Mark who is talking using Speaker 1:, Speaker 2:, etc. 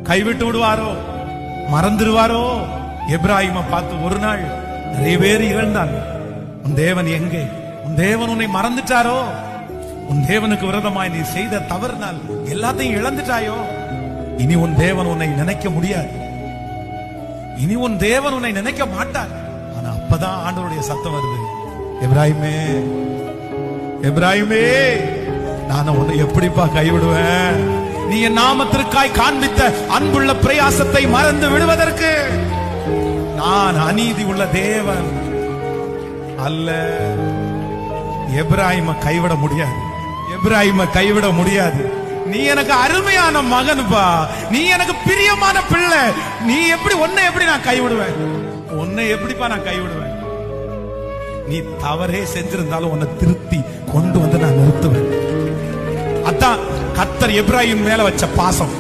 Speaker 1: கைவிட்டு விடுவாரோ, மறந்துடுவாரோ? எப்ராஹிமை பார்த்து ஒரு நாள் நிறைய பேர் இழந்தாங்க. உன் தேவன் எங்கே? உன் தேவன் உன்னை மறந்துட்டாரோ? உன் தேவனுக்கு விரோதமாய் நீ செய்த தவறுனால் எல்லாத்தையும் இழந்துட்டாயோ? இனி உன் தேவன் உன்னை நினைக்க முடியாது. இனி உன் தேவன் உன்னை நினைக்க மாட்டார். ஆனா அப்பதான் ஆண்டவருடைய சத்தம் வருது, எப்ராஹிமே, எப்ராஹிமே, நான் உன்னை எப்படிப்பா கைவிடுவேன்? நீ என் நாமத்திற்காய் காண்பித்த அன்புள்ள பிரயாசத்தை மறந்து விடுவதற்கு நான் அநீதி உள்ள தேவன் அல்ல. எப்ராஹிமை கைவிட முடியாது, எப்ராஹிமை கைவிட முடியாது. நீ எனக்கு அருமையான மகன்பா, நீ எனக்கு பிரியமான பிள்ளை. நீ எப்படி உன்னை எப்படி நான் கைவிடுவேன்? உன்னை எப்படிப்பா நான் கைவிடுவேன்? நீ தவறே செஞ்சிருந்தாலும் உன்னை திருத்தி கொண்டு வந்து நான் நிறுத்துவேன். அதான் கர்த்தர் எப்ராஹிம் மேல வச்ச பாசம்.